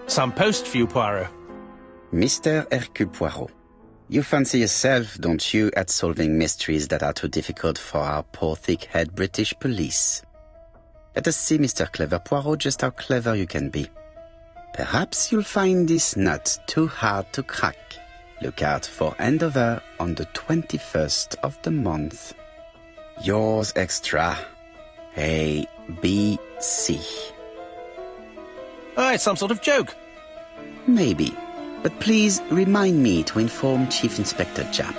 Some post for you, Poirot. Mr. Hercule Poirot, you fancy yourself, don't you, at solving mysteries that are too difficult for our poor thick-head British police? Let us see, Mr. Clever Poirot, just how clever you can be. Perhaps you'll find this nut too hard to crack. Look out for handover on the 21st of the month. Yours extra, A, B, C. Oh, it's some sort of joke. Maybe, but please remind me to inform Chief Inspector Japp.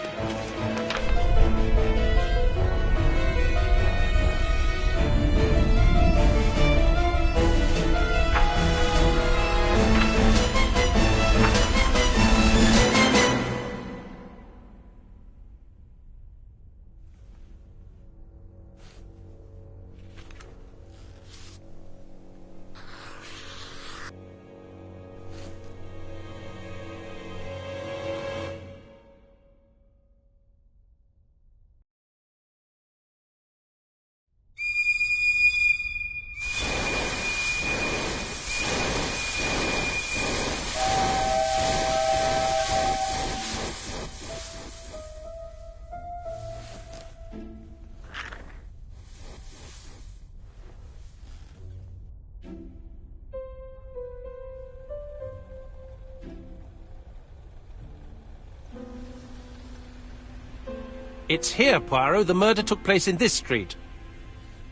It's here, Poirot. The murder took place in this street.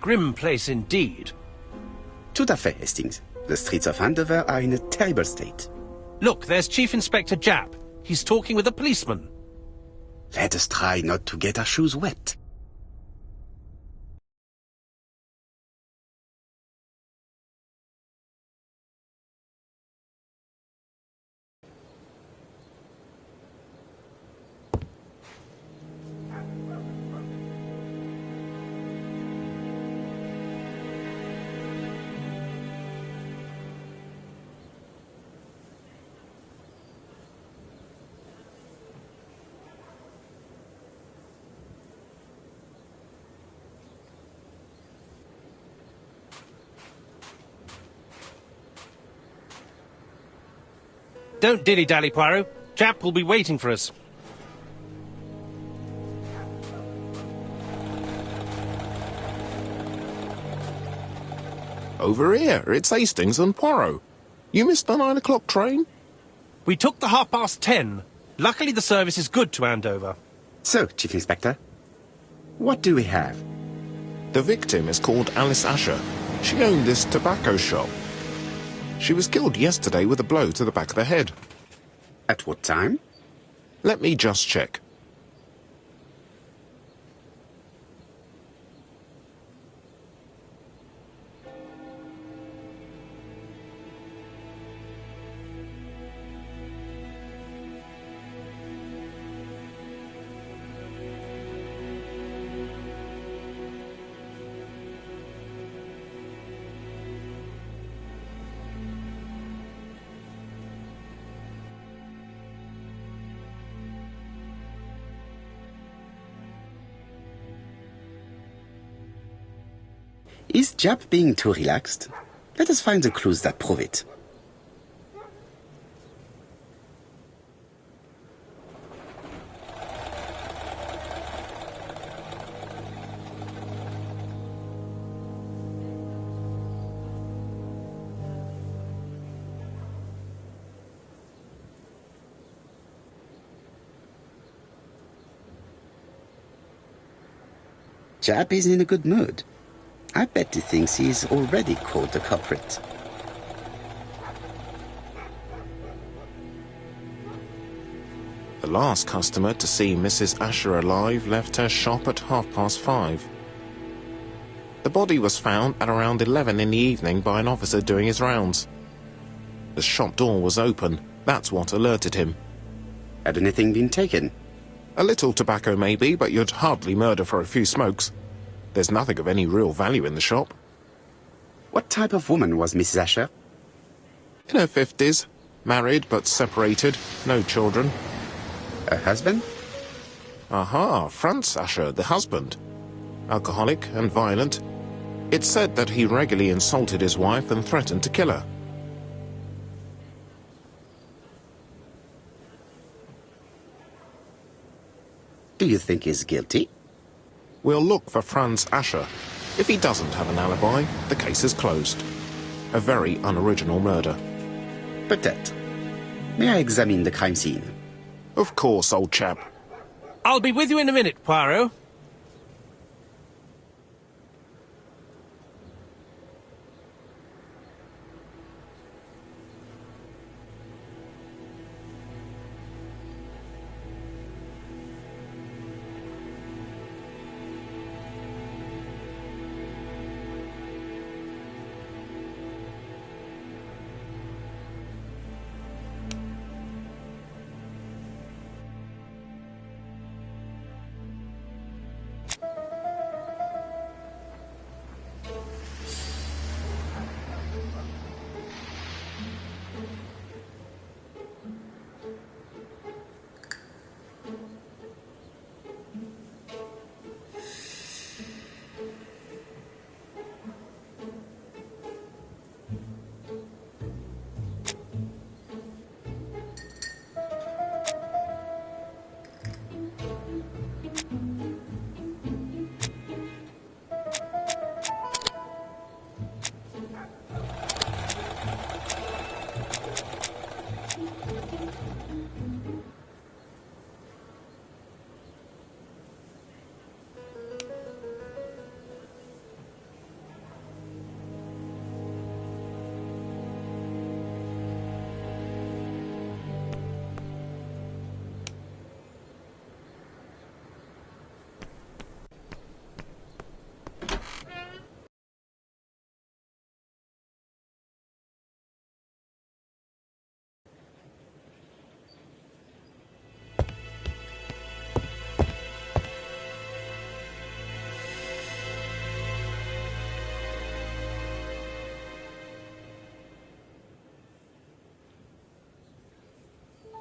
Grim place indeed. Tout à fait, Hastings. The streets of Andover are in a terrible state. Look, there's Chief Inspector Japp. He's talking with a policeman. Let us try not to get our shoes wet. Don't dilly-dally, Poirot. Japp will be waiting for us. Over here, it's Hastings and Poirot. You missed the 9 o'clock train? We took the 10:30. Luckily the service is good to Andover. So, Chief Inspector, what do we have? The victim is called Alice Asher. She owned this tobacco shop. She was killed yesterday with a blow to the back of the head. At what time? Let me just check. Is Japp being too relaxed? Let us find the clues that prove it. Japp is in a good mood. I bet he thinks he's already caught the culprit. The last customer to see Mrs. Asher alive left her shop at 5:30. The body was found at around 11 in the evening by an officer doing his rounds. The shop door was open. That's what alerted him. Had anything been taken? A little tobacco maybe, but you'd hardly murder for a few smokes. There's nothing of any real value in the shop. What type of woman was Mrs. Asher? In her 50s. Married but separated. No children. Her husband? Aha, Franz Asher, the husband. Alcoholic and violent. It's said that he regularly insulted his wife and threatened to kill her. Do you think he's guilty? We'll look for Franz Asher. If he doesn't have an alibi, the case is closed. A very unoriginal murder. Peut-être. May I examine the crime scene? Of course, old chap. I'll be with you in a minute, Poirot.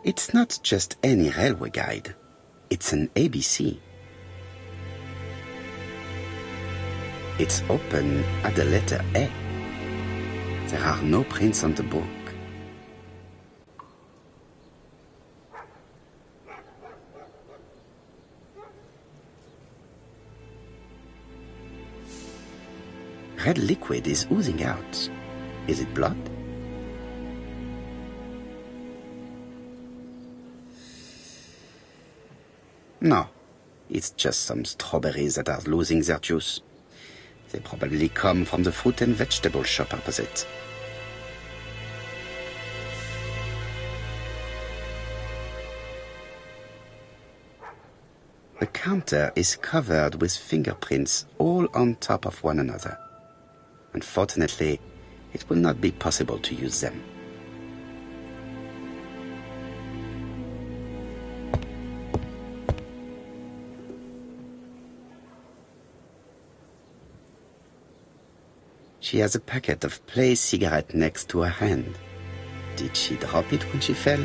It's not just any railway guide. It's an ABC. It's open at the letter A. There are no prints on the book. Red liquid is oozing out. Is it blood? No, it's just some strawberries that are losing their juice. They probably come from the fruit and vegetable shop opposite. The counter is covered with fingerprints all on top of one another. Unfortunately, it will not be possible to use them. She has a packet of Play cigarette next to her hand. Did she drop it when she fell?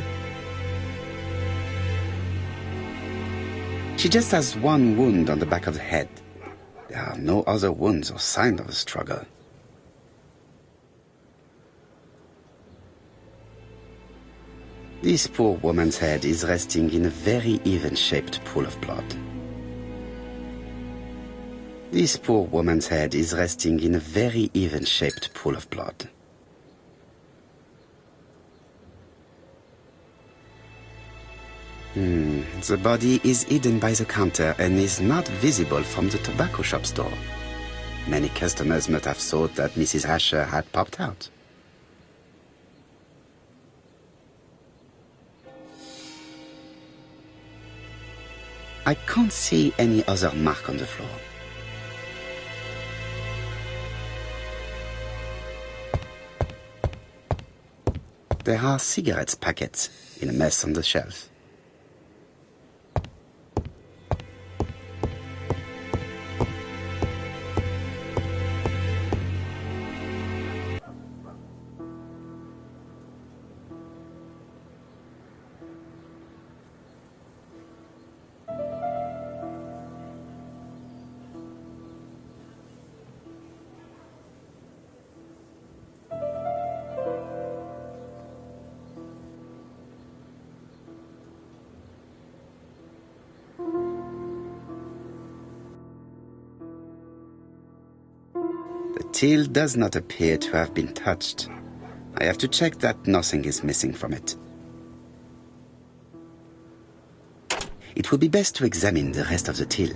She just has one wound on the back of the head. There are no other wounds or signs of a struggle. This poor woman's head is resting in a very even-shaped pool of blood. This poor woman's head is resting in a very even-shaped pool of blood. The body is hidden by the counter and is not visible from the tobacco shop's door. Many customers must have thought that Mrs. Asher had popped out. I can't see any other mark on the floor. There are cigarette packets in a mess on the shelf. The till does not appear to have been touched. I have to check that nothing is missing from it. It would be best to examine the rest of the till.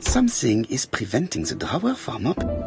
Something is preventing the drawer from opening.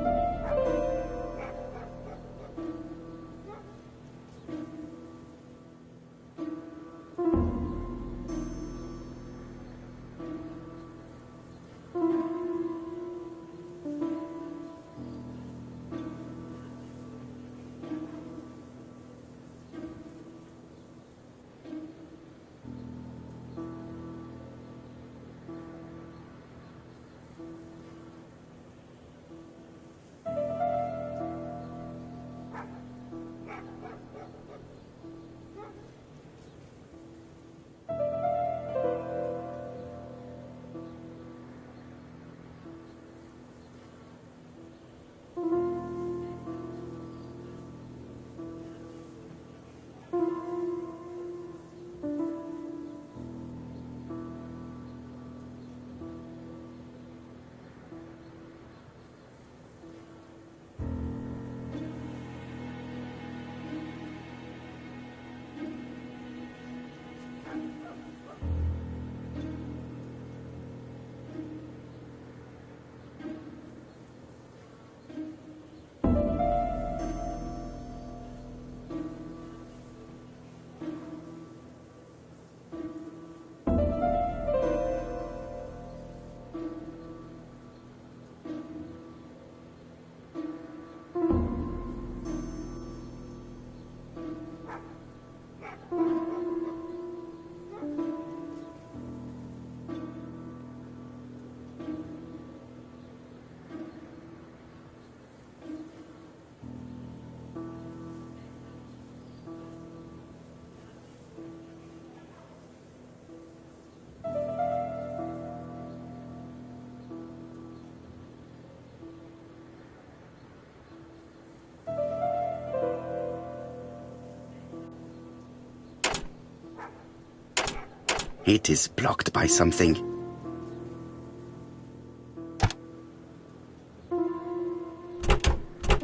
It is blocked by something.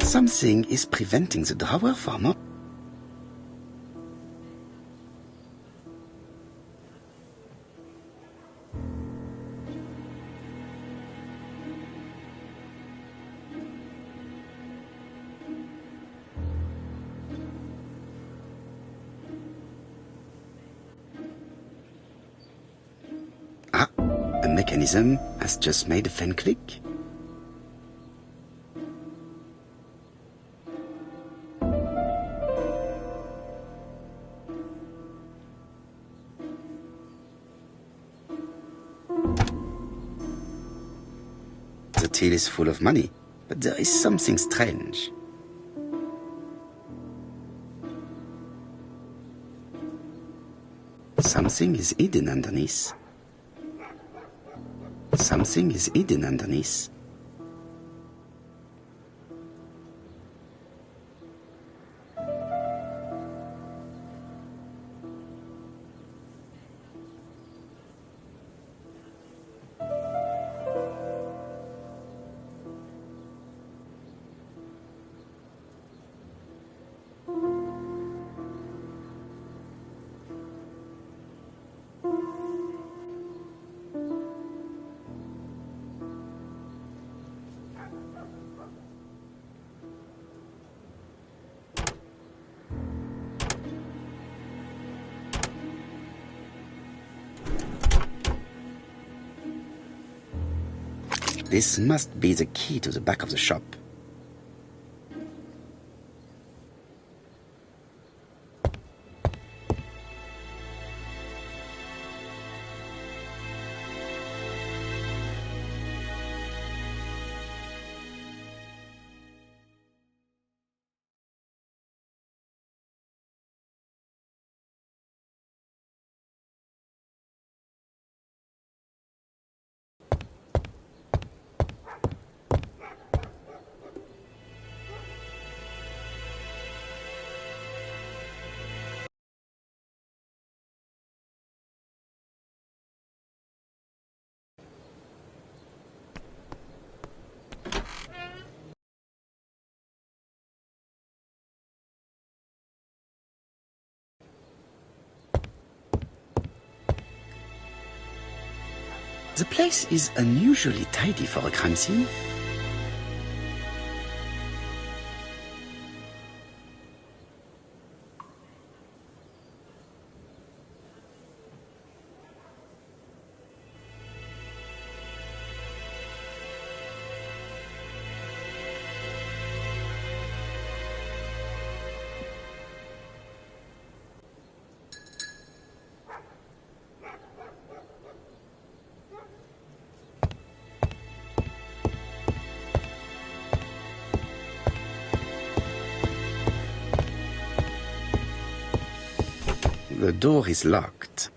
Something is preventing the drawer from opening. Ah, a mechanism has just made a fan click. The till is full of money, but there is something strange. Something is hidden underneath. Something is hidden underneath. This must be the key to the back of the shop. The place is unusually tidy for a crime scene. The door is locked.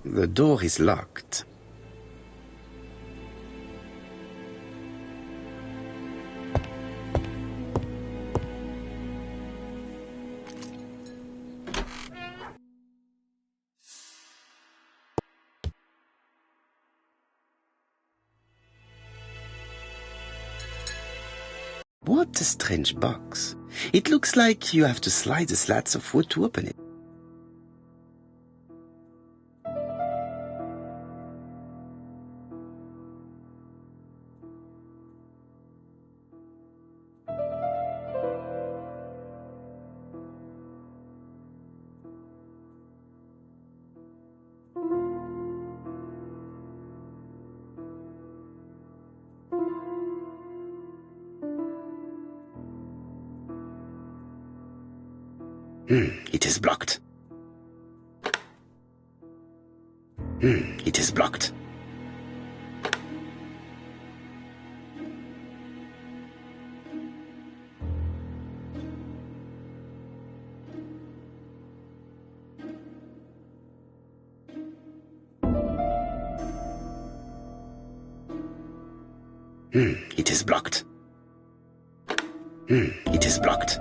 The door is locked. What a strange box. It looks like you have to slide the slats of wood to open it. It is blocked. It is blocked. It is blocked. It is blocked.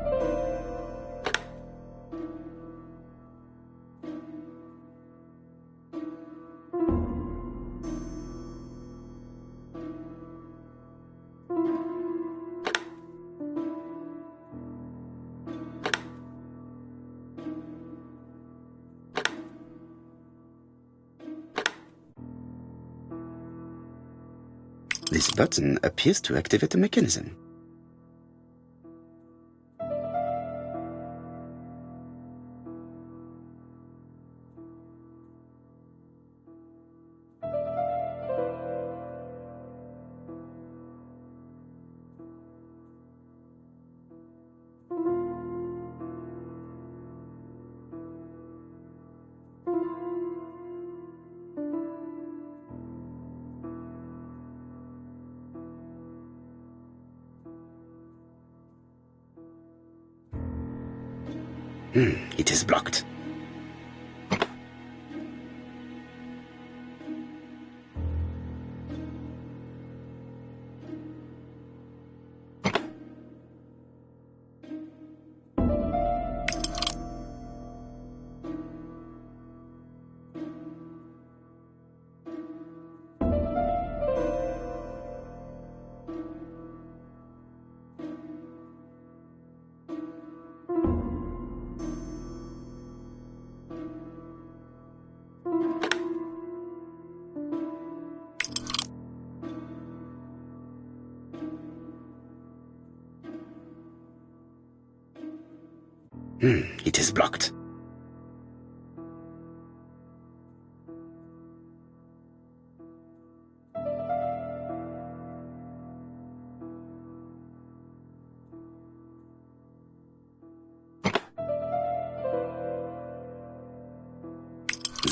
This button appears to activate the mechanism. It is blocked. It is blocked.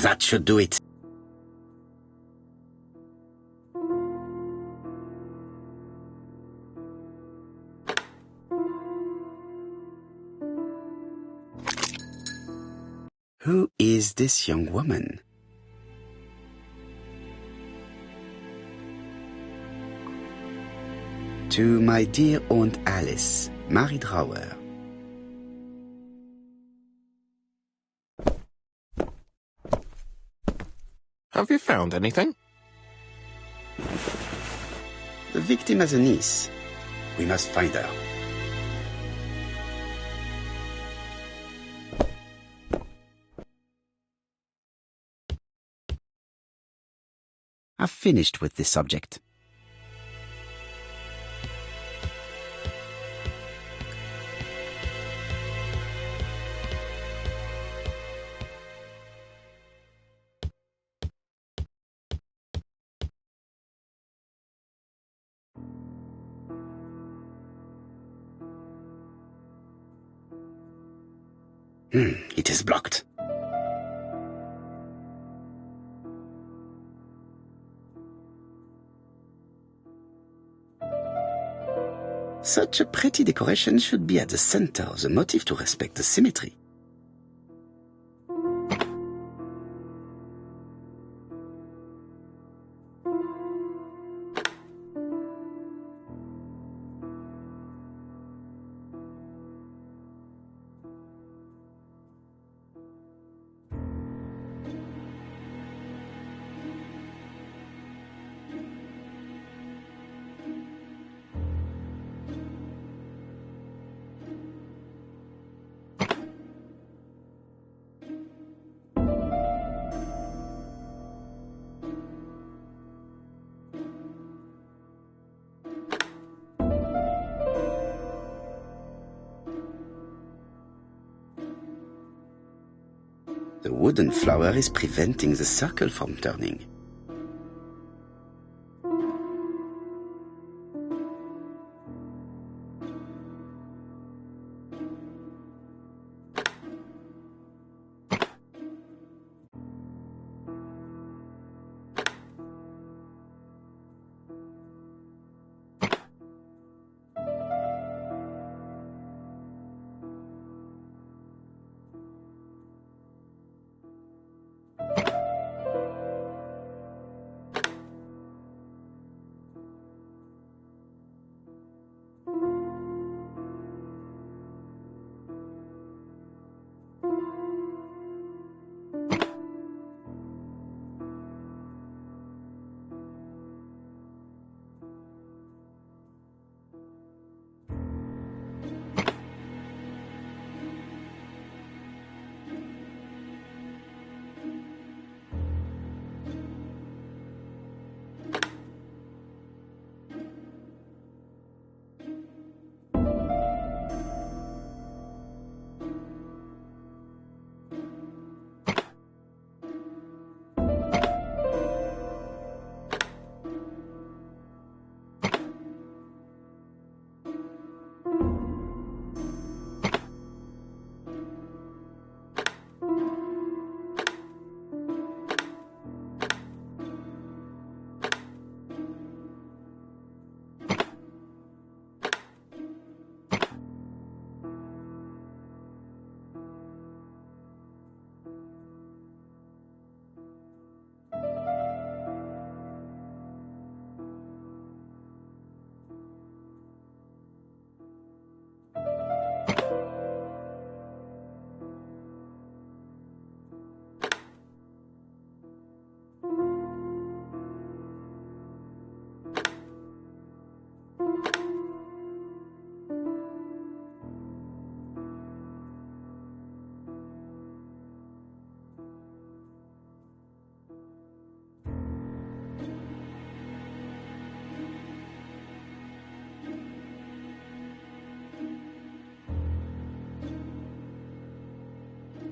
That should do it. Who is this young woman? To my dear Aunt Alice, Mary Drower. Have you found anything? The victim has a niece. We must find her. I've finished with this subject. It is blocked. Such a pretty decoration should be at the center of the motif to respect the symmetry. The wooden flower is preventing the circle from turning.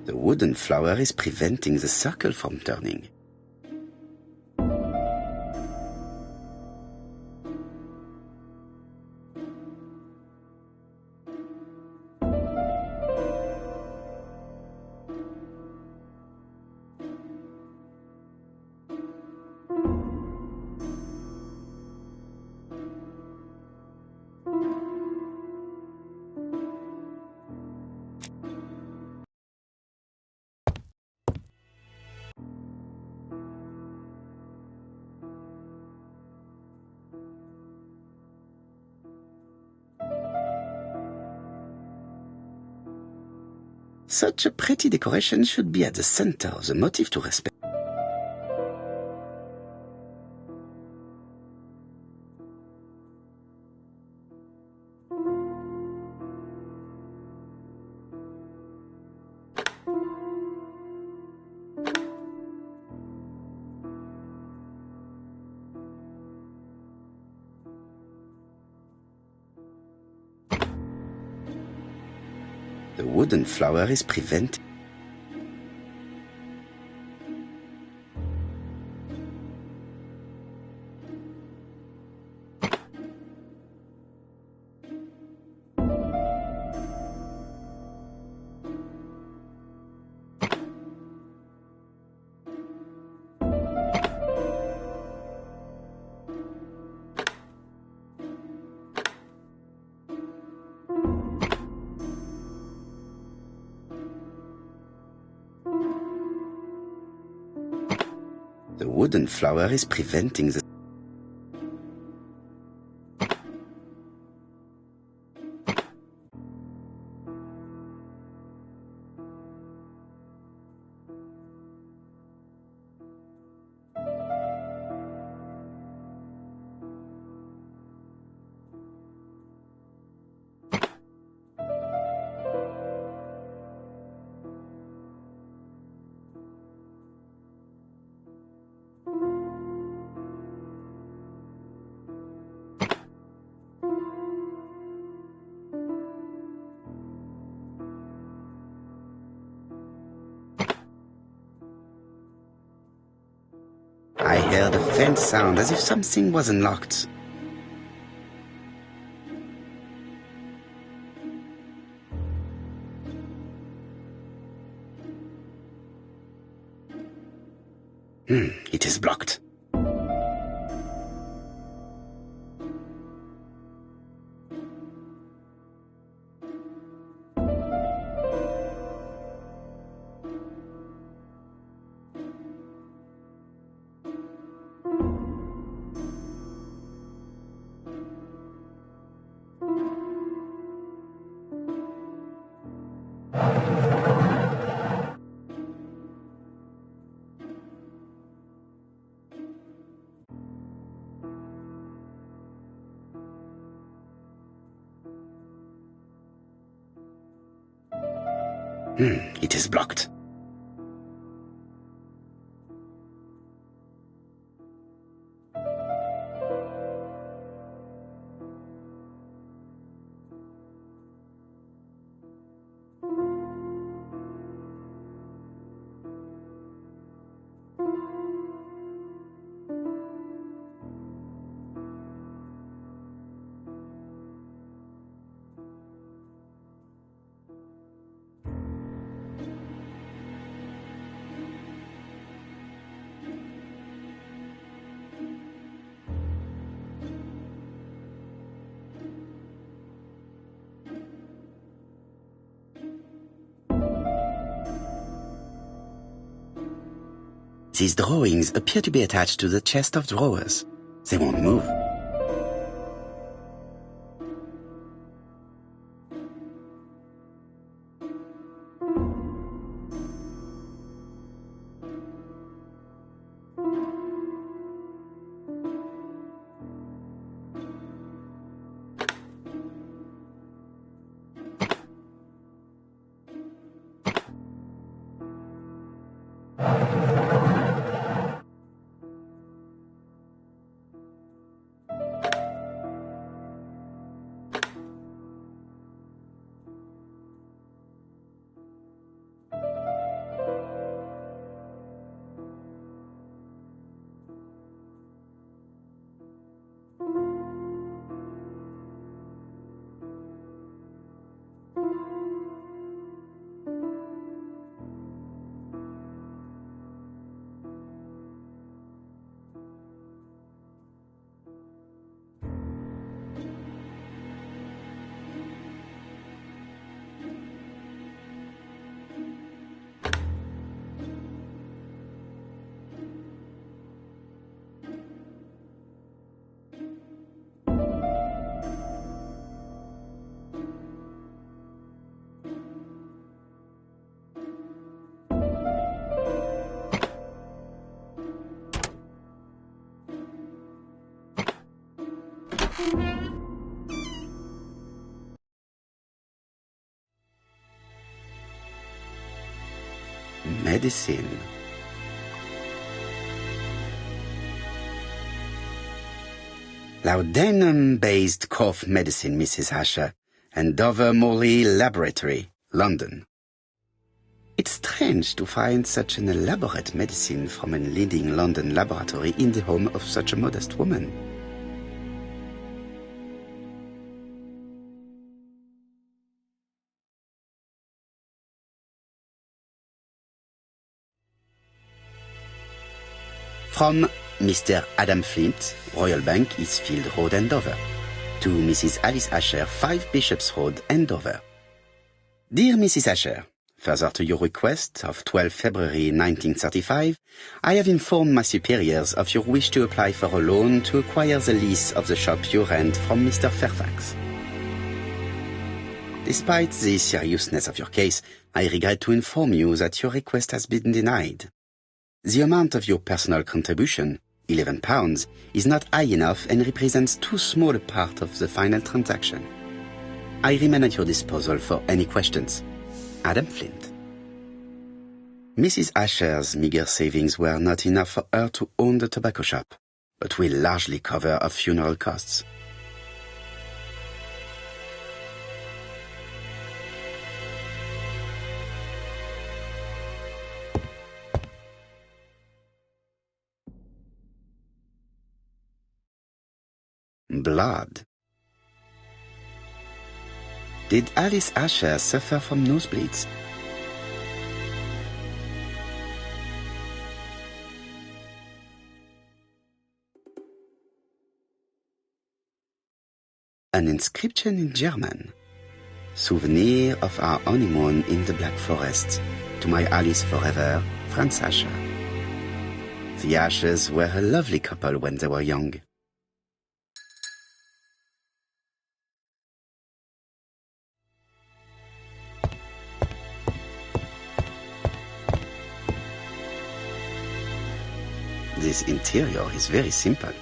The wooden flower is preventing the circle from turning. Such a pretty decoration should be at the center of the motif to respect. The wooden flower is preventing... The wooden flower is preventing the... I heard a faint sound as if something was unlocked. It is blocked. It is blocked. These drawings appear to be attached to the chest of drawers. They won't move. Medicine. Laudanum-based cough medicine, Mrs. Asher, and Dover Morley Laboratory, London. It's strange to find such an elaborate medicine from a leading London laboratory in the home of such a modest woman. From Mr. Adam Flint, Royal Bank, Eastfield Road, Andover, to Mrs. Alice Asher, 5 Bishops Road, Andover. Dear Mrs. Asher, further to your request of 12 February 1935, I have informed my superiors of your wish to apply for a loan to acquire the lease of the shop you rent from Mr. Fairfax. Despite the seriousness of your case, I regret to inform you that your request has been denied. The amount of your personal contribution, £11, is not high enough and represents too small a part of the final transaction. I remain at your disposal for any questions. Adam Flint. Mrs. Asher's meager savings were not enough for her to own the tobacco shop, but will largely cover her funeral costs. Blood. Did Alice Asher suffer from nosebleeds? An inscription in German. Souvenir of our honeymoon in the Black Forest. To my Alice forever, Franz Asher. The Ashers were a lovely couple when they were young. This interior is very simple.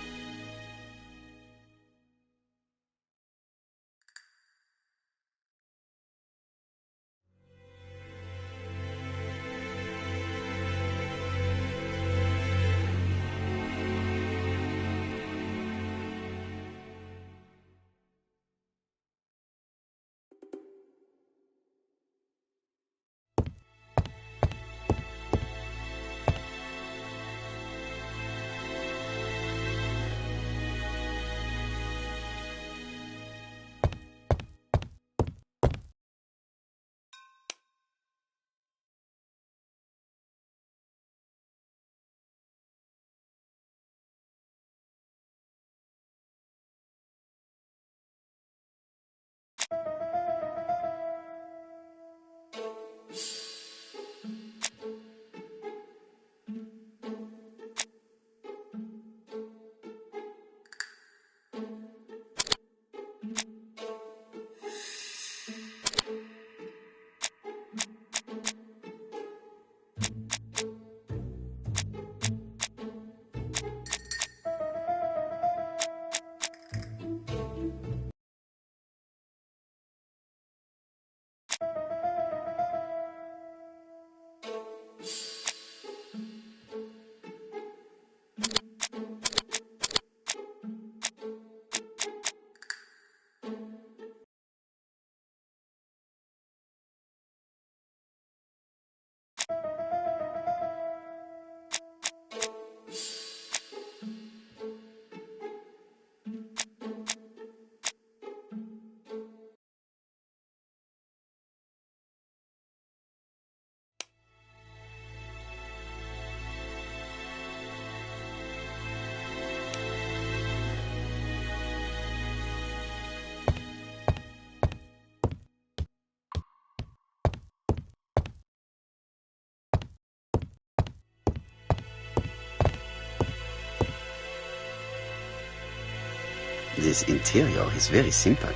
This interior is very simple.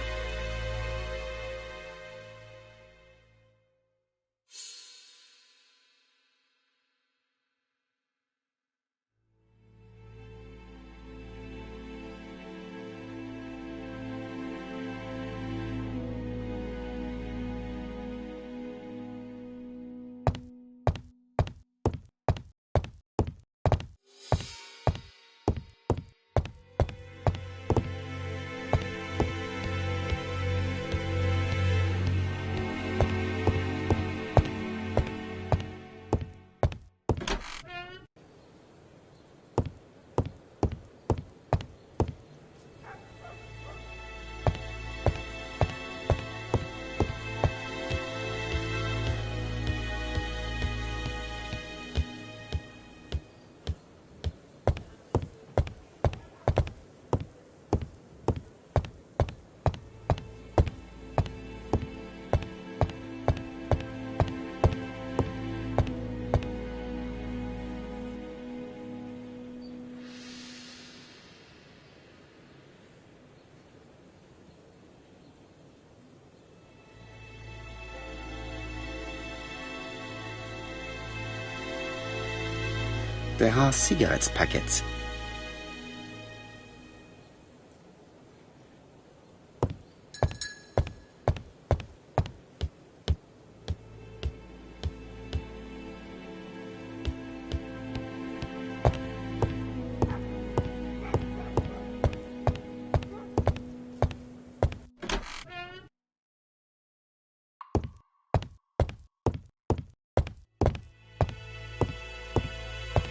there are cigarette packets.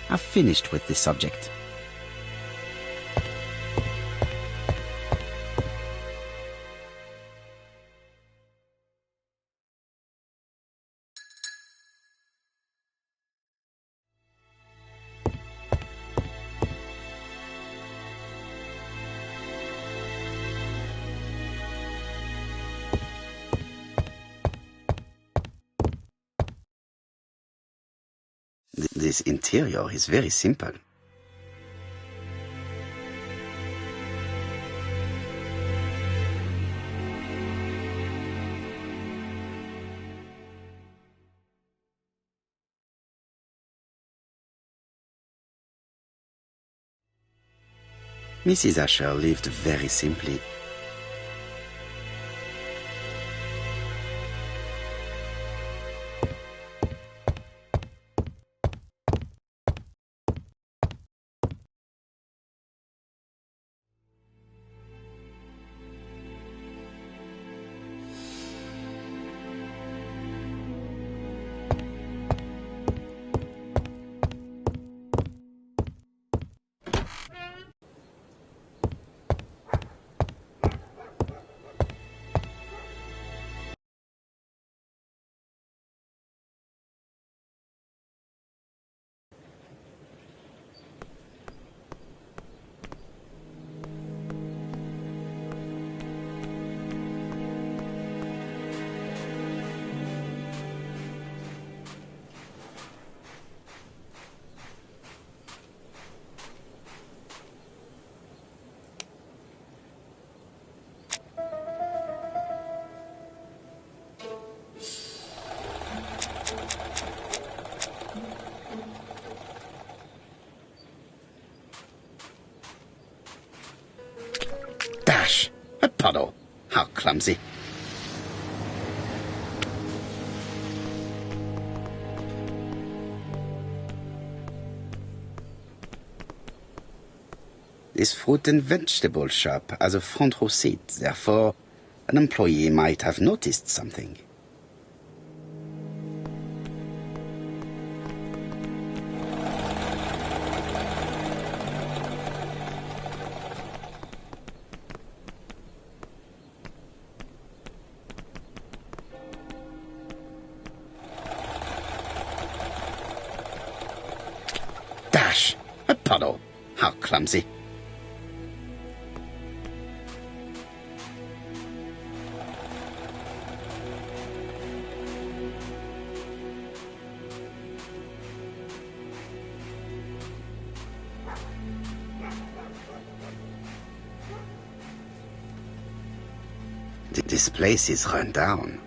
I've finished with this subject. This interior is very simple. Mrs. Asher lived very simply. Dash! A puddle! How clumsy! This fruit and vegetable shop has a front row seat, therefore an employee might have noticed something. Dash! A puddle! How clumsy! This place is run down.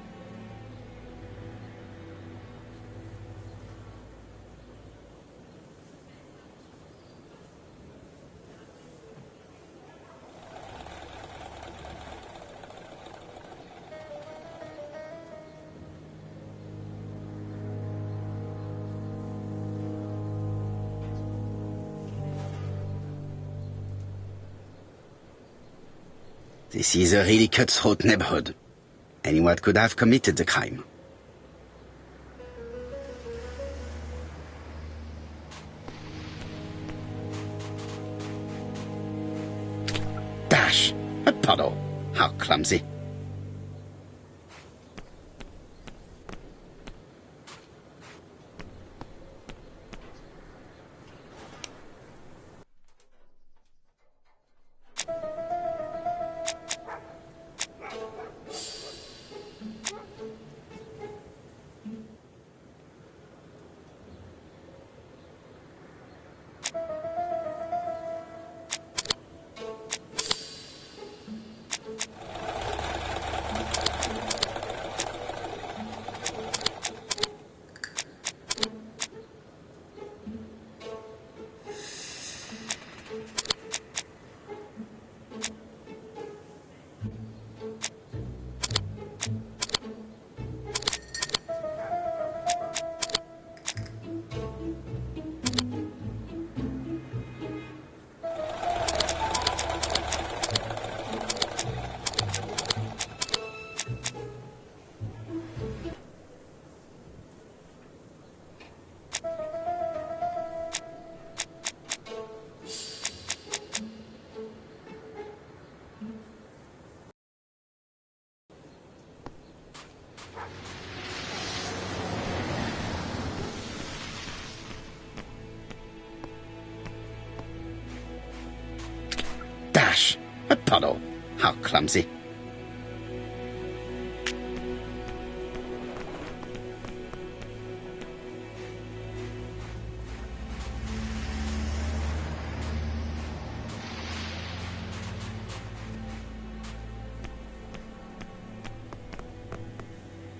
This is a really cutthroat neighborhood. Anyone could have committed the crime. Dash! A puddle! How clumsy! A puddle. How clumsy.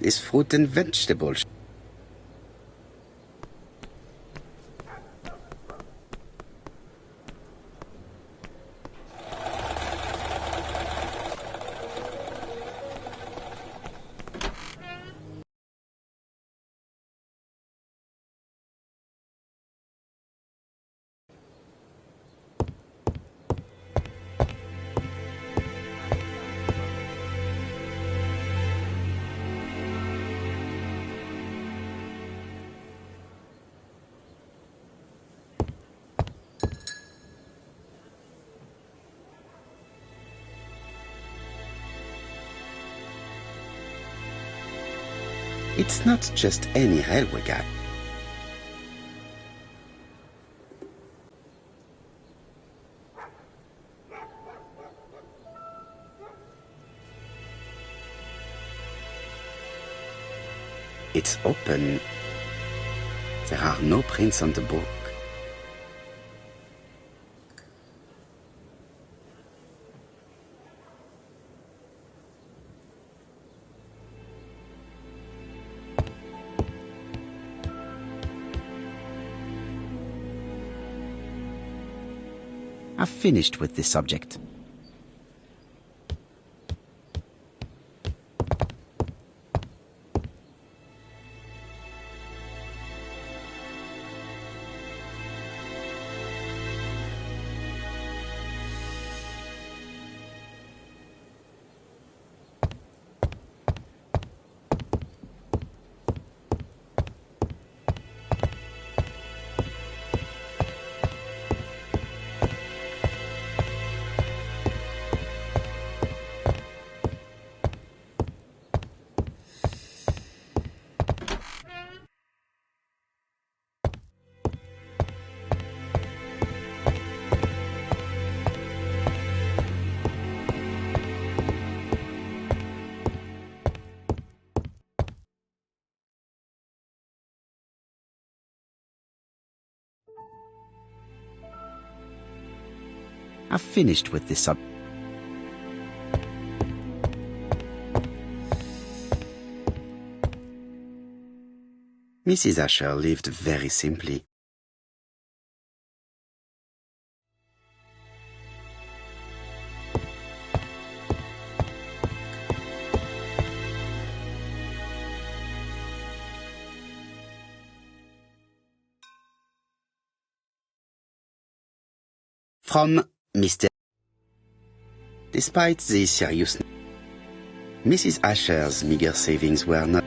This fruit and vegetable. It's not just any railway guide. It's open. There are no prints on the book. I've finished with this subject. I've finished with this subject. Mrs. Asher lived very simply. From Mr. Despite the seriousness, Mrs. Asher's meager savings were not.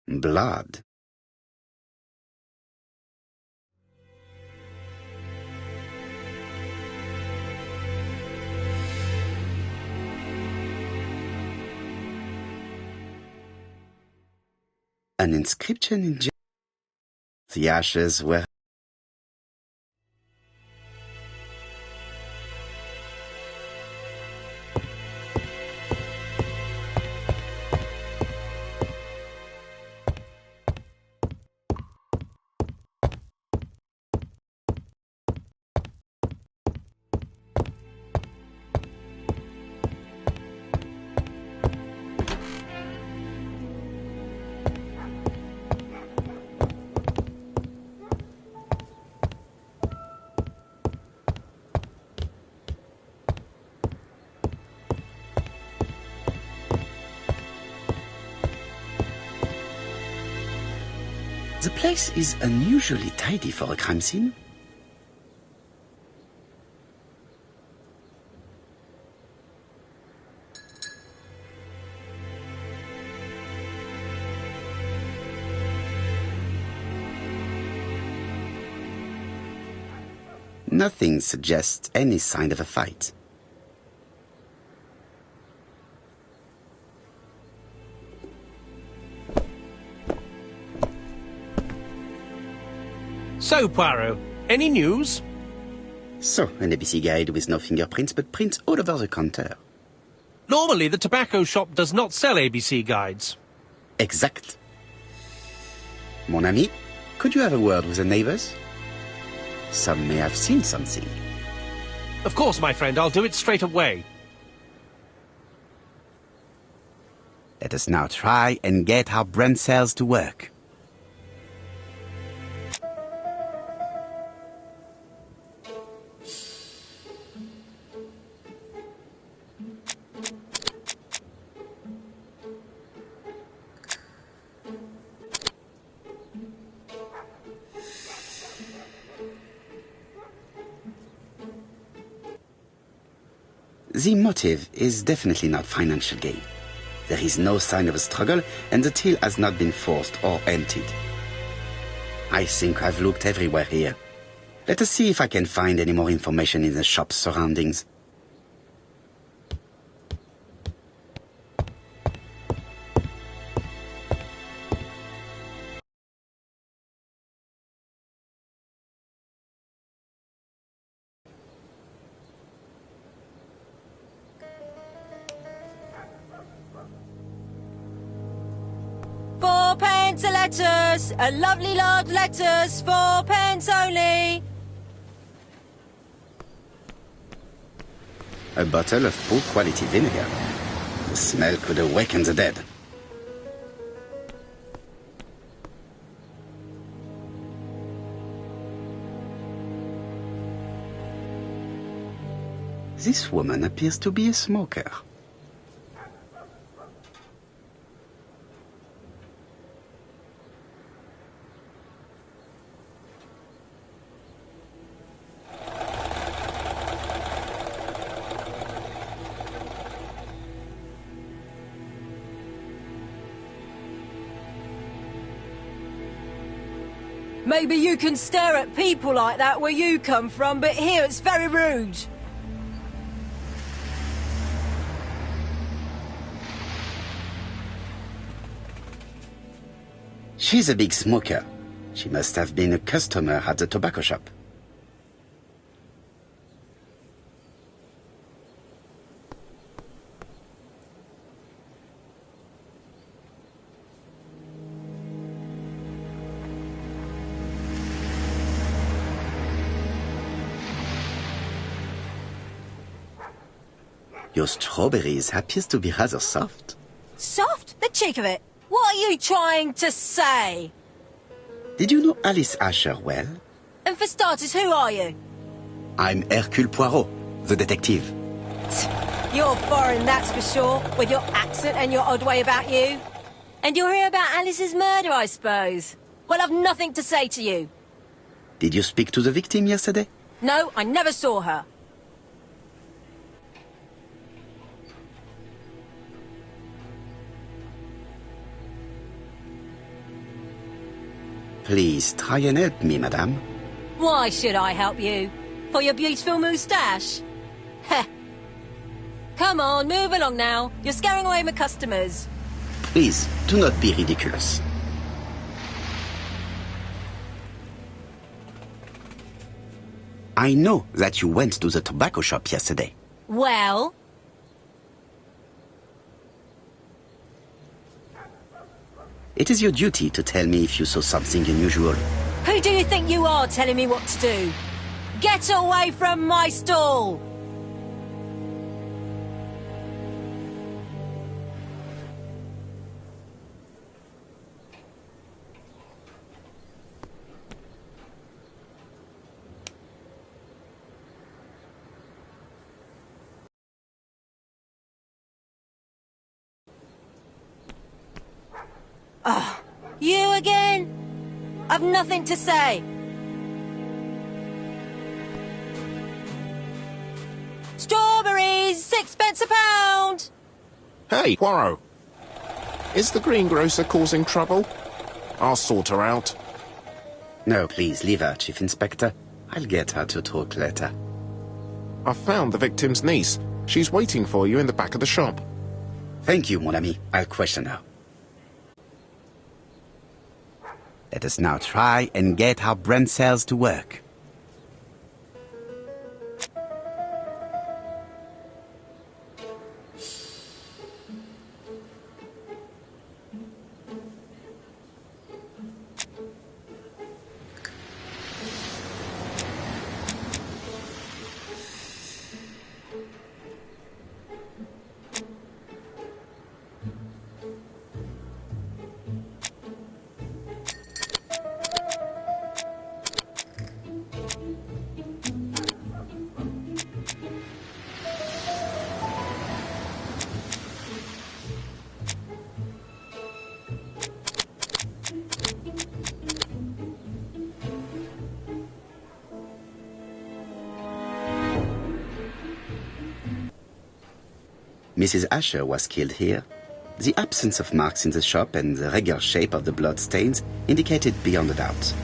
Blood. An inscription in German. The ashes were... The place is unusually tidy for a crime scene. Nothing suggests any sign of a fight. So, Poirot, any news? So, an ABC guide with no fingerprints but prints all over the counter. Normally, the tobacco shop does not sell ABC guides. Exact. Mon ami, could you have a word with the neighbors? Some may have seen something. Of course, my friend, I'll do it straight away. Let us now try and get our brain cells to work. The motive is definitely not financial gain. There is no sign of a struggle, and the till has not been forced or emptied. I think I've looked everywhere here. Let us see if I can find any more information in the shop's surroundings. £4 a lettuce, a lovely large lettuce, 4p only. A bottle of poor quality vinegar. The smell could awaken the dead. This woman appears to be a smoker. Maybe you can stare at people like that where you come from, but here it's very rude. She's a big smoker. She must have been a customer at the tobacco shop. Your strawberries appears to be rather soft. Soft? The cheek of it. What are you trying to say? Did you know Alice Asher well? And for starters, who are you? I'm Hercule Poirot, the detective. You're foreign, that's for sure, with your accent and your odd way about you. And you're here about Alice's murder, I suppose. Well, I've nothing to say to you. Did you speak to the victim yesterday? No, I never saw her. Please try and help me, madame. Why should I help you? For your beautiful moustache? Heh. Come on, move along now. You're scaring away my customers. Please, do not be ridiculous. I know that you went to the tobacco shop yesterday. Well? It is your duty to tell me if you saw something unusual. Who do you think you are telling me what to do? Get away from my stall! Oh, you again? I've nothing to say. Strawberries, 6p a pound! Hey, Poirot. Is the greengrocer causing trouble? I'll sort her out. No, please, leave her, Chief Inspector. I'll get her to talk later. I've found the victim's niece. She's waiting for you in the back of the shop. Thank you, mon ami. I'll question her. Let us now try and get our brain cells to work. Mrs. Asher was killed here. The absence of marks in the shop and the regular shape of the blood stains indicated beyond a doubt.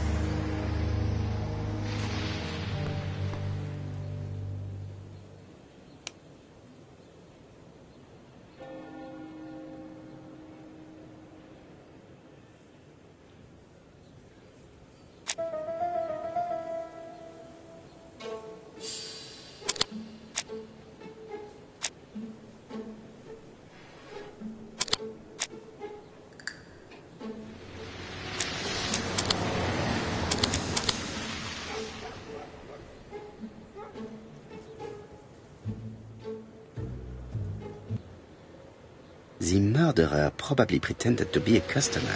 The murderer probably pretended to be a customer.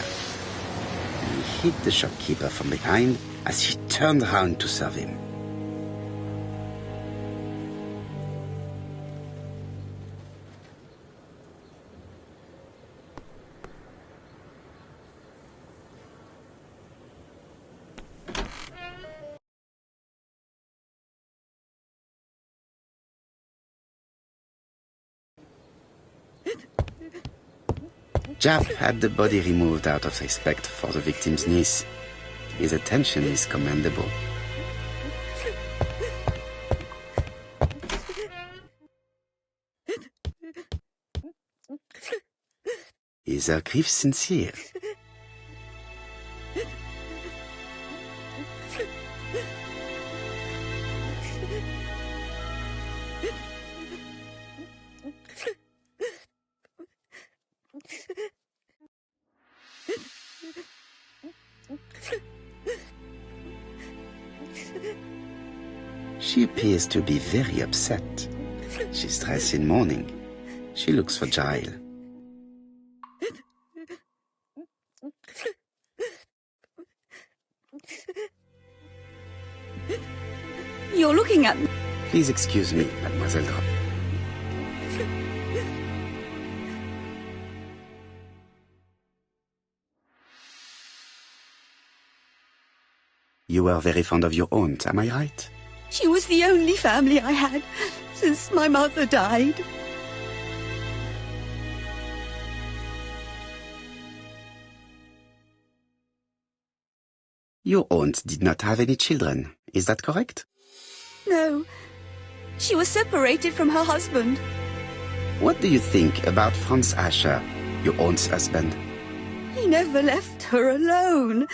He hit the shopkeeper from behind as she turned around to serve him. Japp had the body removed out of respect for the victim's niece. His attention is commendable. Is her grief sincere? She appears to be very upset. She's dressed in mourning. She looks fragile. You're looking at me. Please excuse me, Mademoiselle Drop. You were very fond of your aunt, am I right? She was the only family I had since my mother died. Your aunt did not have any children, is that correct? No, she was separated from her husband. What do you think about Franz Asher, your aunt's husband? He never left her alone.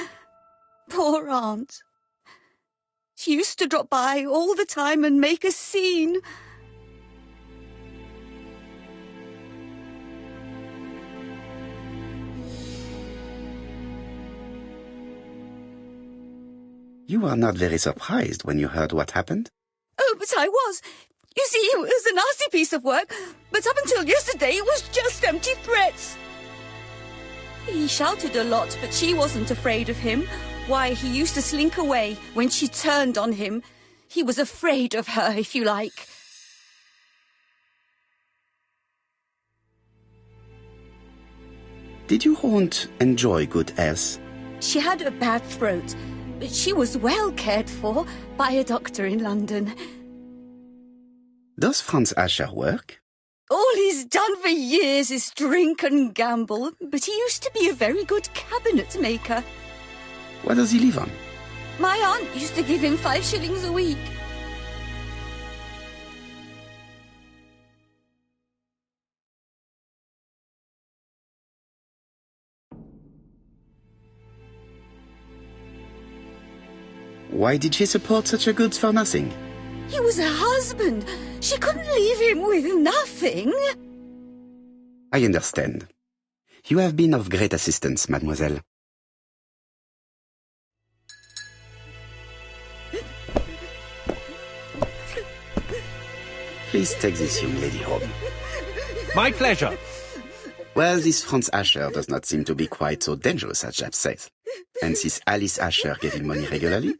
Poor aunt. She used to drop by all the time and make a scene. You are not very surprised when you heard what happened? Oh, but I was. You see, it was a nasty piece of work, but up until yesterday it was just empty threats. He shouted a lot, but she wasn't afraid of him. Why, he used to slink away when she turned on him. He was afraid of her, if you like. Did your aunt enjoy good health? She had a bad throat, but she was well cared for by a doctor in London. Does Franz Asher work? All he's done for years is drink and gamble, but he used to be a very good cabinet maker. What does he live on? My aunt used to give him 5 shillings a week. Why did she support such a goods for nothing? He was her husband. She couldn't leave him with nothing. I understand. You have been of great assistance, mademoiselle. Please take this young lady home. My pleasure. Well, this Franz Asher does not seem to be quite so dangerous as Jap says. And since Alice Asher gave him money regularly,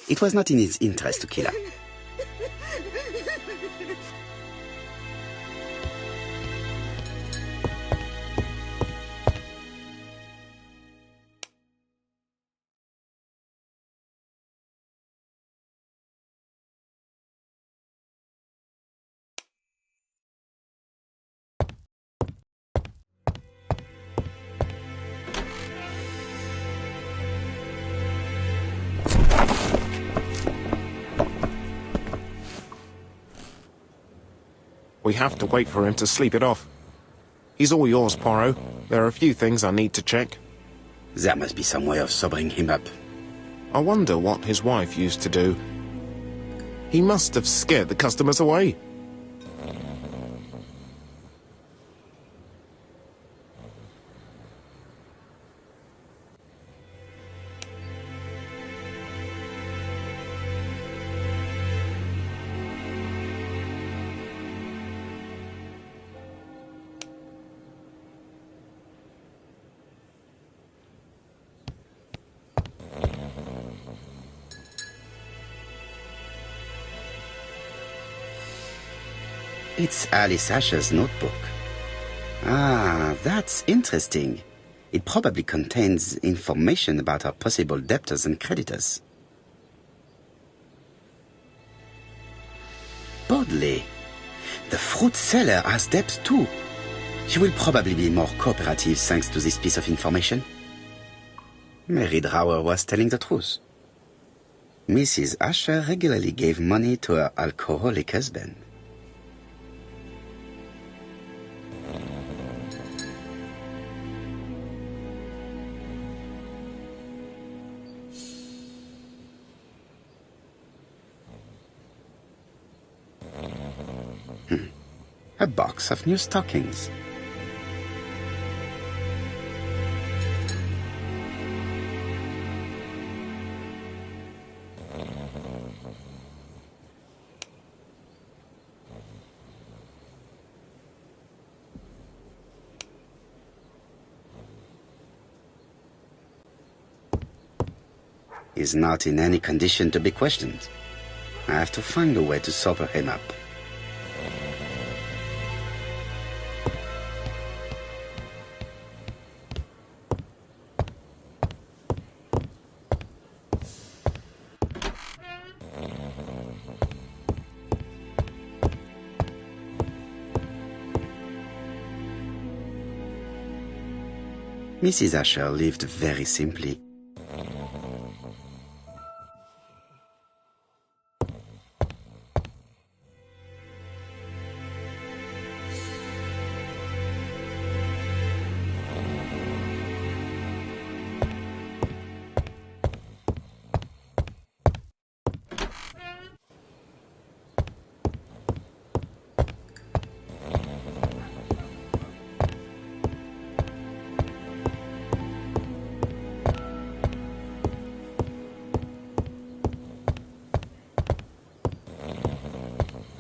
it was not in his interest to kill her. We have to wait for him to sleep it off. He's all yours, Poirot. There are a few things I need to check. There must be some way of sobering him up. I wonder what his wife used to do. He must have scared the customers away. It's Alice Asher's notebook. Ah, that's interesting. It probably contains information about her possible debtors and creditors. Bodley. The fruit seller has debts too. She will probably be more cooperative thanks to this piece of information. Mary Drower was telling the truth. Mrs. Asher regularly gave money to her alcoholic husband. A box of new stockings. He's not in any condition to be questioned. I have to find a way to sober him up. Mrs. Asher lived very simply.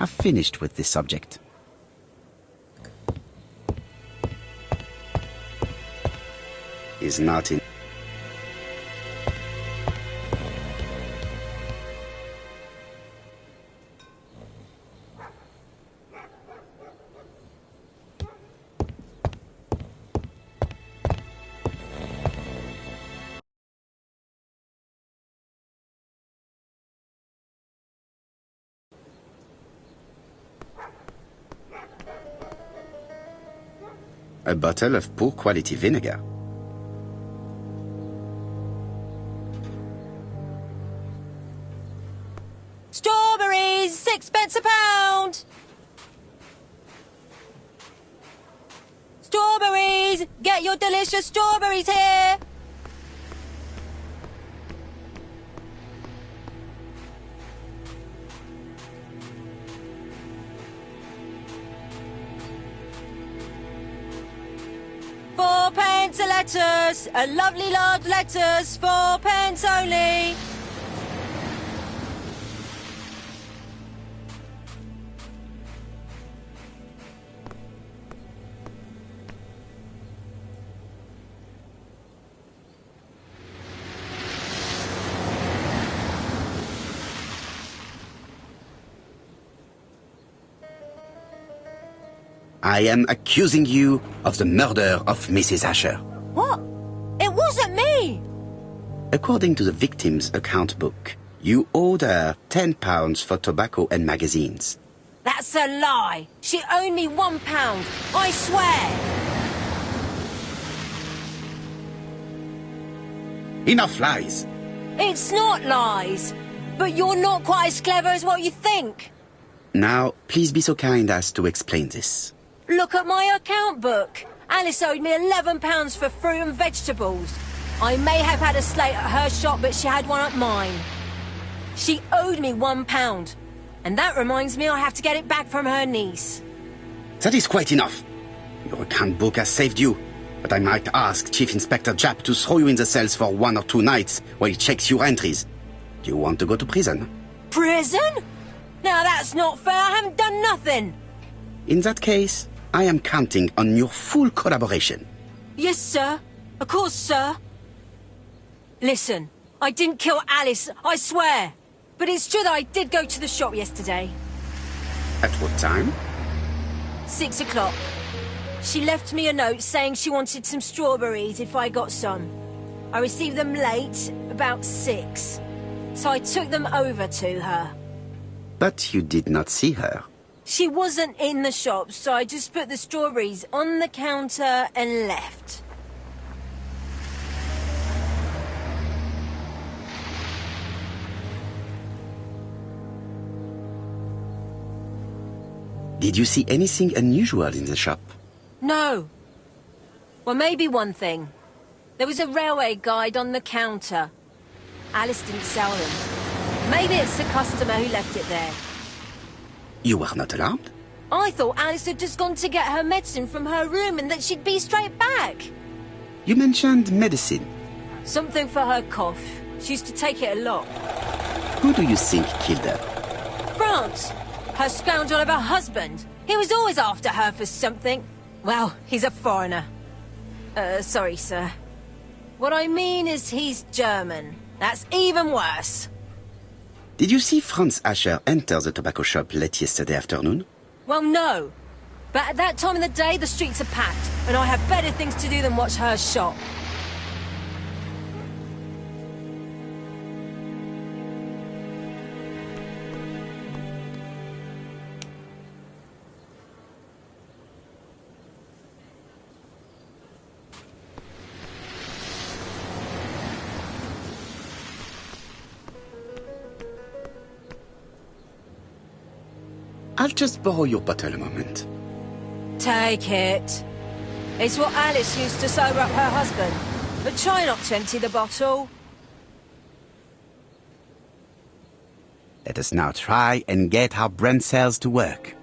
I've finished with this subject. Is not in... A bottle of poor quality vinegar. Strawberries, 6p a pound. Strawberries, get your delicious strawberries here. £4 a lettuce, a lovely large lettuce, 4p only. I am accusing you of the murder of Mrs. Asher. What? It wasn't me! According to the victim's account book, you owed her £10 for tobacco and magazines. That's a lie. She owed me £1, I swear. Enough lies! It's not lies. But you're not quite as clever as what you think. Now, please be so kind as to explain this. Look at my account book. Alice owed me £11 for fruit and vegetables. I may have had a slate at her shop, but she had one at mine. She owed me £1. And that reminds me I have to get it back from her niece. That is quite enough. Your account book has saved you, but I might ask Chief Inspector Japp to throw you in the cells for 1 or 2 nights while he checks your entries. Do you want to go to prison? Prison? Now that's not fair. I haven't done nothing. In that case, I am counting on your full collaboration. Yes, sir. Of course, sir. Listen, I didn't kill Alice, I swear. But it's true that I did go to the shop yesterday. At what time? 6 o'clock. She left me a note saying she wanted some strawberries if I got some. I received them late, about 6. So I took them over to her. But you did not see her. She wasn't in the shop, so I just put the strawberries on the counter and left. Did you see anything unusual in the shop? No. Well, maybe one thing. There was a railway guide on the counter. Alice didn't sell them. Maybe it's the customer who left it there. You were not alarmed? I thought Alice had just gone to get her medicine from her room and that she'd be straight back. You mentioned medicine. Something for her cough. She used to take it a lot. Who do you think killed her? France. Her scoundrel of a husband. He was always after her for something. Well, he's a foreigner. Sorry, sir. What I mean is he's German. That's even worse. Did you see Franz Asher enter the tobacco shop late yesterday afternoon? Well, no. But at that time of the day, the streets are packed, and I have better things to do than watch her shop. I'll just borrow your bottle a moment. Take it. It's what Alice used to sober up her husband. But try not to empty the bottle. Let us now try and get our brain cells to work.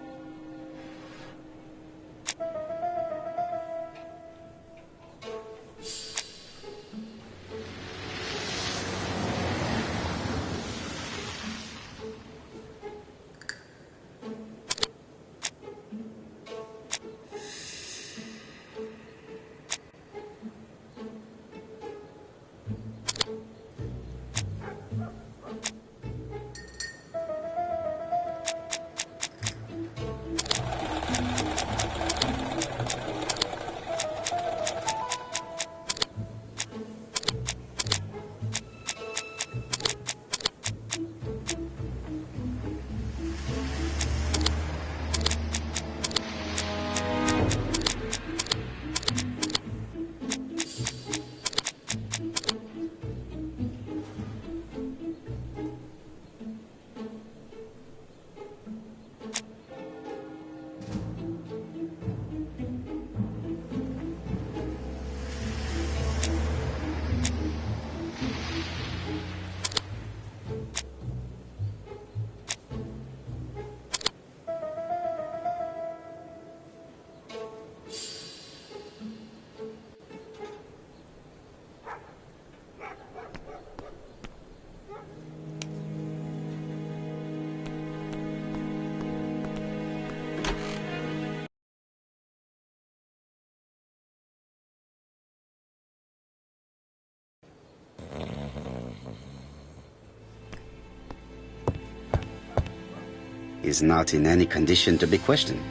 is not in any condition to be questioned.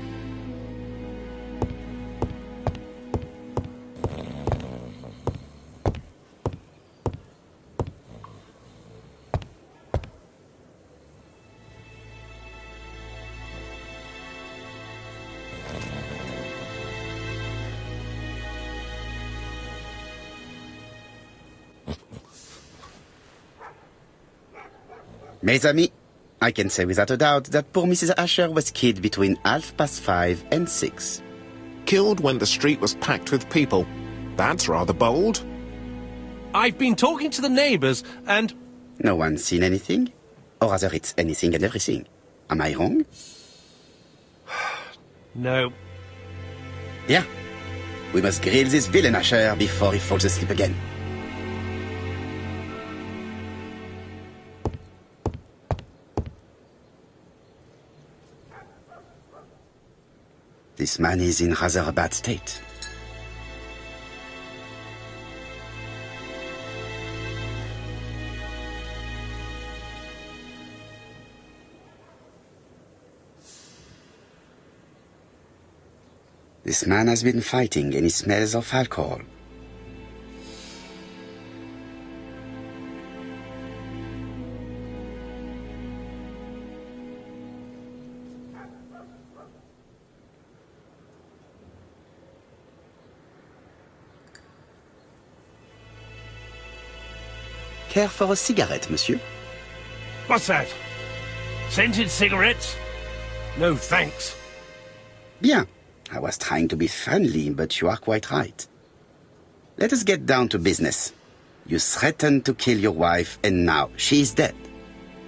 Mes amis, I can say without a doubt that poor Mrs. Asher was killed between 5:30 and 6. Killed when the street was packed with people. That's rather bold. I've been talking to the neighbours, and... No one's seen anything? Or rather, it's anything and everything. Am I wrong? No. Yeah. We must grill this villain Asher before he falls asleep again. This man is in rather a bad state. This man has been fighting and he smells of alcohol. Care for a cigarette, monsieur? What's that? Scented cigarettes? No, thanks. Bien. I was trying to be friendly, but you are quite right. Let us get down to business. You threatened to kill your wife, and now she is dead.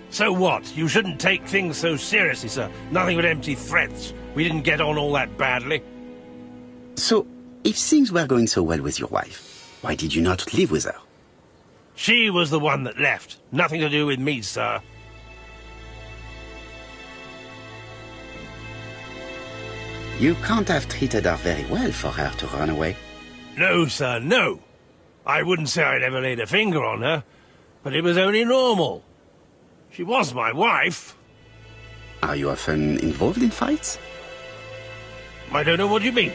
So what? You shouldn't take things so seriously, sir. Nothing but empty threats. We didn't get on all that badly. So, if things were going so well with your wife, why did you not live with her? She was the one that left. Nothing to do with me, sir. You can't have treated her very well for her to run away. No, sir, no. I wouldn't say I'd ever laid a finger on her, but it was only normal. She was my wife. Are you often involved in fights? I don't know what you mean.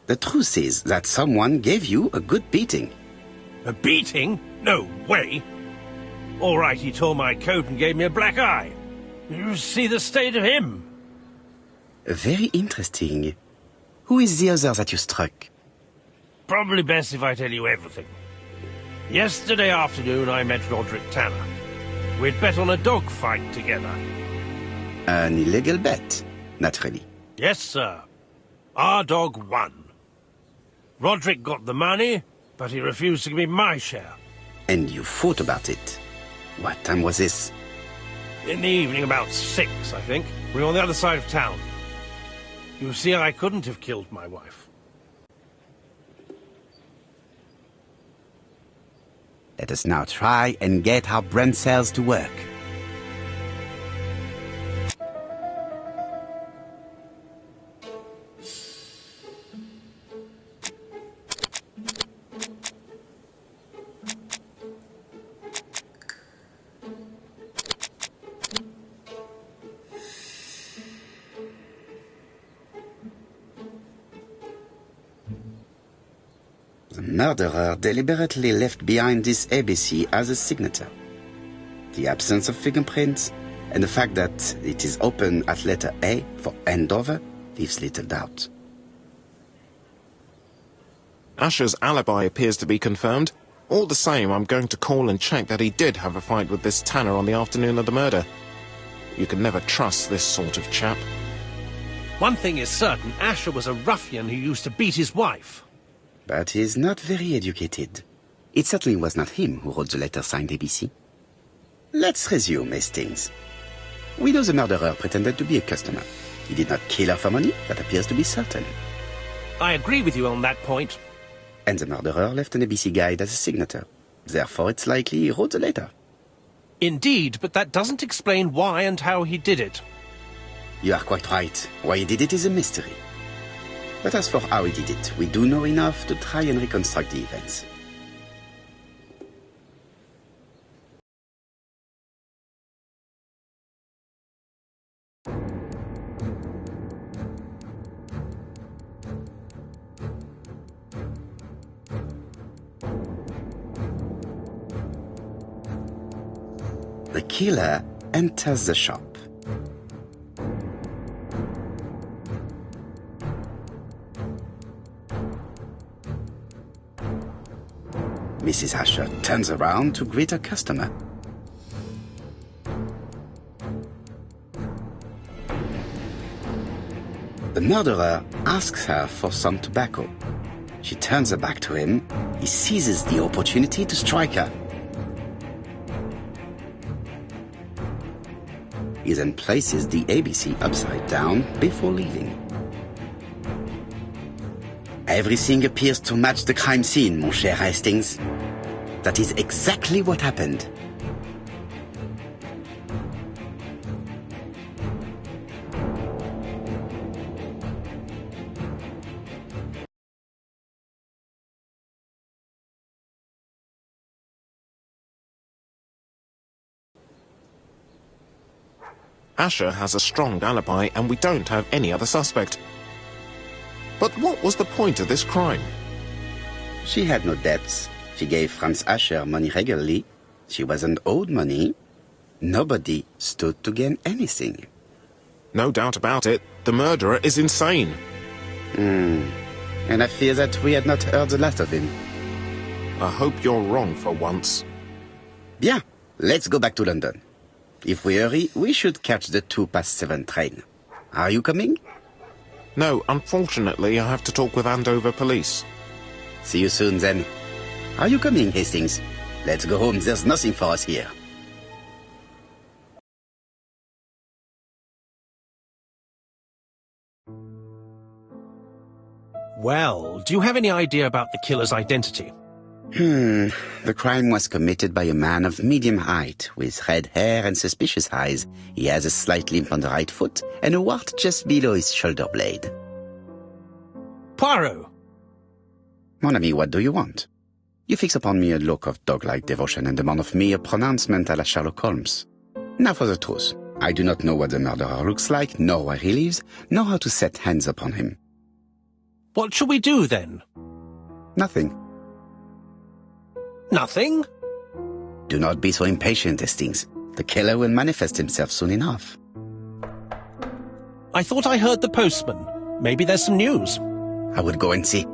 The truth is that someone gave you a good beating. A beating? No way. All right, he tore my coat and gave me a black eye. You see the state of him. Very interesting. Who is the other that you struck? Probably best if I tell you everything. Yesterday afternoon I met Roderick Tanner. We'd bet on a dog fight together. An illegal bet, naturally. Yes, sir. Our dog won. Roderick got the money, but he refused to give me my share. And you fought about it. What time was this? In the evening, about 6, I think. We were on the other side of town. You see, I couldn't have killed my wife. Let us now try and get our brain cells to work. The murderer deliberately left behind this ABC as a signature. The absence of fingerprints and the fact that it is open at letter A for Andover leaves little doubt. Asher's alibi appears to be confirmed. All the same, I'm going to call and check that he did have a fight with this Tanner on the afternoon of the murder. You can never trust this sort of chap. One thing is certain, Asher was a ruffian who used to beat his wife. But he is not very educated. It certainly was not him who wrote the letter signed ABC. Let's resume, Hastings. We know the murderer pretended to be a customer. He did not kill her for money, that appears to be certain. I agree with you on that point. And the murderer left an ABC guide as a signature. Therefore, it's likely he wrote the letter. Indeed, but that doesn't explain why and how he did it. You are quite right. Why he did it is a mystery. But as for how he did it, we do know enough to try and reconstruct the events. The killer enters the shop. Mrs. Asher turns around to greet a customer. The murderer asks her for some tobacco. She turns her back to him. He seizes the opportunity to strike her. He then places the ABC upside down before leaving. Everything appears to match the crime scene, mon cher Hastings. That is exactly what happened. Asher has a strong alibi and we don't have any other suspect. But what was the point of this crime? She had no debts. She gave Franz Asher money regularly. She wasn't owed money. Nobody stood to gain anything. No doubt about it, the murderer is insane. And I fear that we had not heard the last of him. I hope you're wrong for once. Bien, let's go back to London. If we hurry, we should catch the 7:02 train. Are you coming? No, unfortunately, I have to talk with Andover police. See you soon, then. Are you coming, Hastings? Let's go home. There's nothing for us here. Well, do you have any idea about the killer's identity? The crime was committed by a man of medium height, with red hair and suspicious eyes. He has a slight limp on the right foot and a wart just below his shoulder blade. Poirot! Mon ami, what do you want? You fix upon me a look of dog-like devotion and demand of me a pronouncement à la Sherlock Holmes. Now for the truth. I do not know what the murderer looks like, nor where he lives, nor how to set hands upon him. What shall we do, then? Nothing. Nothing? Do not be so impatient, Hastings. The killer will manifest himself soon enough. I thought I heard the postman. Maybe there's some news. I will go and see.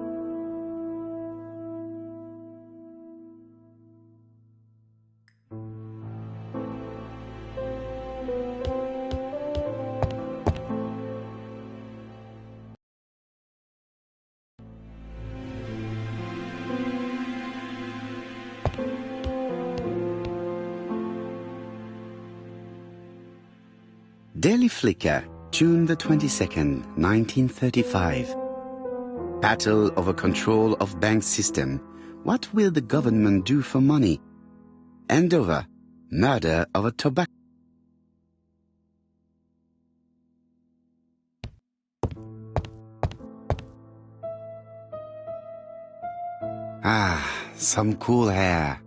Daily Flicker, June the 22nd, 1935. Battle over control of bank system. What will the government do for money? Andover, murder of a tobacco. Ah, some cool air.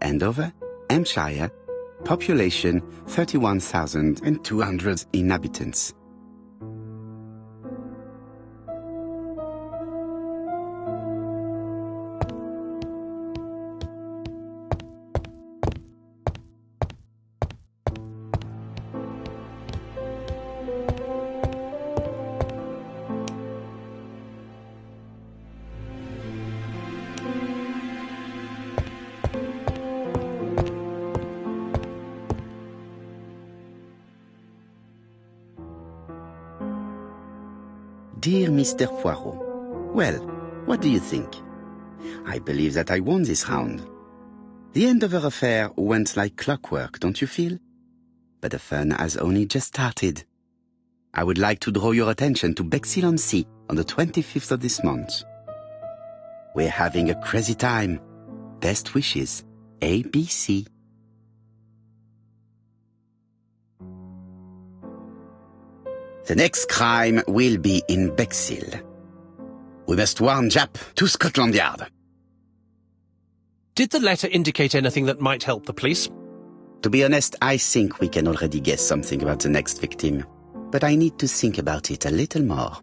Andover, Hampshire, population 31,200 inhabitants. Dear Mr. Poirot, well, What do you think? I believe that I won this round. The end of her affair went like clockwork, don't you feel? But the fun has only just started. I would like to draw your attention to Bexhill-on-Sea on the 25th of this month. We're having a crazy time. Best wishes, ABC. The next crime will be in Bexhill. We must warn Jap to Scotland Yard. Did the letter indicate anything that might help the police? To be honest, I think we can already guess something about the next victim. But I need to think about it a little more.